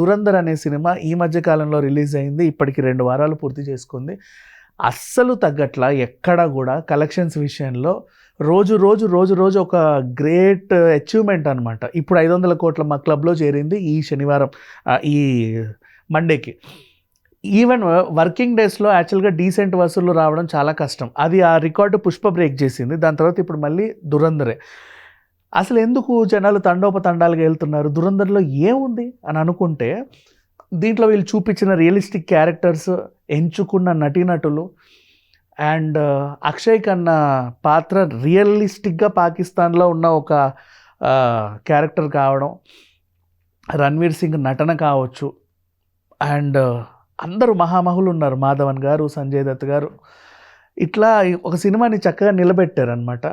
దురంధర్ అనే సినిమా ఈ మధ్య కాలంలో రిలీజ్ అయింది. ఇప్పటికి 2 వారాలు పూర్తి చేసుకుంది. అస్సలు తగ్గట్లా ఎక్కడ కూడా కలెక్షన్స్ విషయంలో రోజు ఒక గ్రేట్ అచీవ్మెంట్ అనమాట. ఇప్పుడు 500 కోట్ల మా క్లబ్లో చేరింది ఈ శనివారం, ఈ మండేకి. ఈవెన్ వర్కింగ్ డేస్లో యాక్చువల్గా డీసెంట్ వసూళ్ళు రావడం చాలా కష్టం. అది ఆ రికార్డు పుష్ప బ్రేక్ చేసింది. దాని తర్వాత ఇప్పుడు మళ్ళీ దురంధరే. అసలు ఎందుకు జనాలు తండోపతండాలుగా వెళ్తున్నారు? దురంధర్లో ఏముంది అని అనుకుంటే, దీంట్లో వీళ్ళు చూపించిన రియలిస్టిక్ క్యారెక్టర్స్, ఎంచుకున్న నటీనటులు, అండ్ అక్షయ్ ఖన్నా పాత్ర రియలిస్టిక్గా పాకిస్తాన్లో ఉన్న ఒక క్యారెక్టర్ కావడం, రణ్వీర్ సింగ్ నటన కావచ్చు, అండ్ అందరూ మహామహులు ఉన్నారు. మాధవన్ గారు, సంజయ్ దత్ గారు, ఇట్లా ఒక సినిమాని చక్కగా నిలబెట్టారనమాట.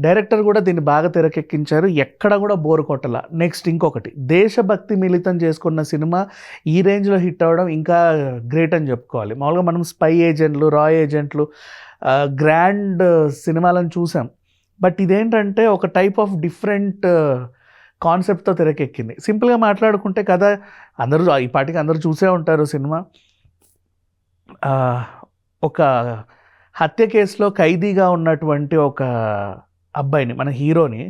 డైరెక్టర్ కూడా దీన్ని బాగా తెరకెక్కించారు. ఎక్కడ కూడా బోర్ కొట్టల. నెక్స్ట్ ఇంకొకటి, దేశభక్తి మిళితం చేసుకున్న సినిమా ఈ రేంజ్లో హిట్ అవ్వడం ఇంకా గ్రేట్ అని చెప్పుకోవాలి. మామూలుగా మనం స్పై ఏజెంట్లు, రా ఏజెంట్లు, గ్రాండ్ సినిమాలను చూసాం. బట్ ఇదేంటంటే ఒక టైప్ ఆఫ్ డిఫరెంట్ కాన్సెప్ట్తో తెరకెక్కింది. సింపుల్గా మాట్లాడుకుంటే కథ అందరూ ఈ పాటికి అందరూ చూసే ఉంటారు సినిమా. ఒక హత్య కేసులో ఖైదీగా ఉన్నటువంటి ఒక అబ్బాయిని, మన హీరోని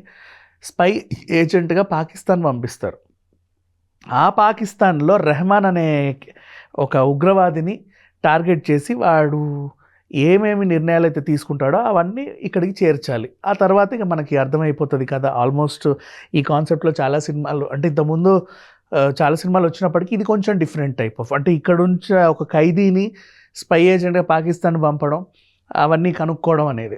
స్పై ఏజెంట్గా పాకిస్తాన్ పంపిస్తారు. ఆ పాకిస్తాన్లో రెహమాన్ అనే ఒక ఉగ్రవాదిని టార్గెట్ చేసి వాడు ఏమేమి నిర్ణయాలు అయితే తీసుకుంటాడో అవన్నీ ఇక్కడికి చేర్చాలి. ఆ తర్వాత ఇక మనకి అర్థమైపోతుంది కదా. ఆల్మోస్ట్ ఈ కాన్సెప్ట్లో చాలా సినిమాలు, అంటే ఇంతకుముందు చాలా సినిమాలు వచ్చినప్పటికీ ఇది కొంచెం డిఫరెంట్ టైప్ ఆఫ్, అంటే ఇక్కడ నుంచి ఒక ఖైదీని స్పై ఏజెంట్గా పాకిస్తాన్ పంపడం, అవన్నీ కనుక్కోవడం అనేది.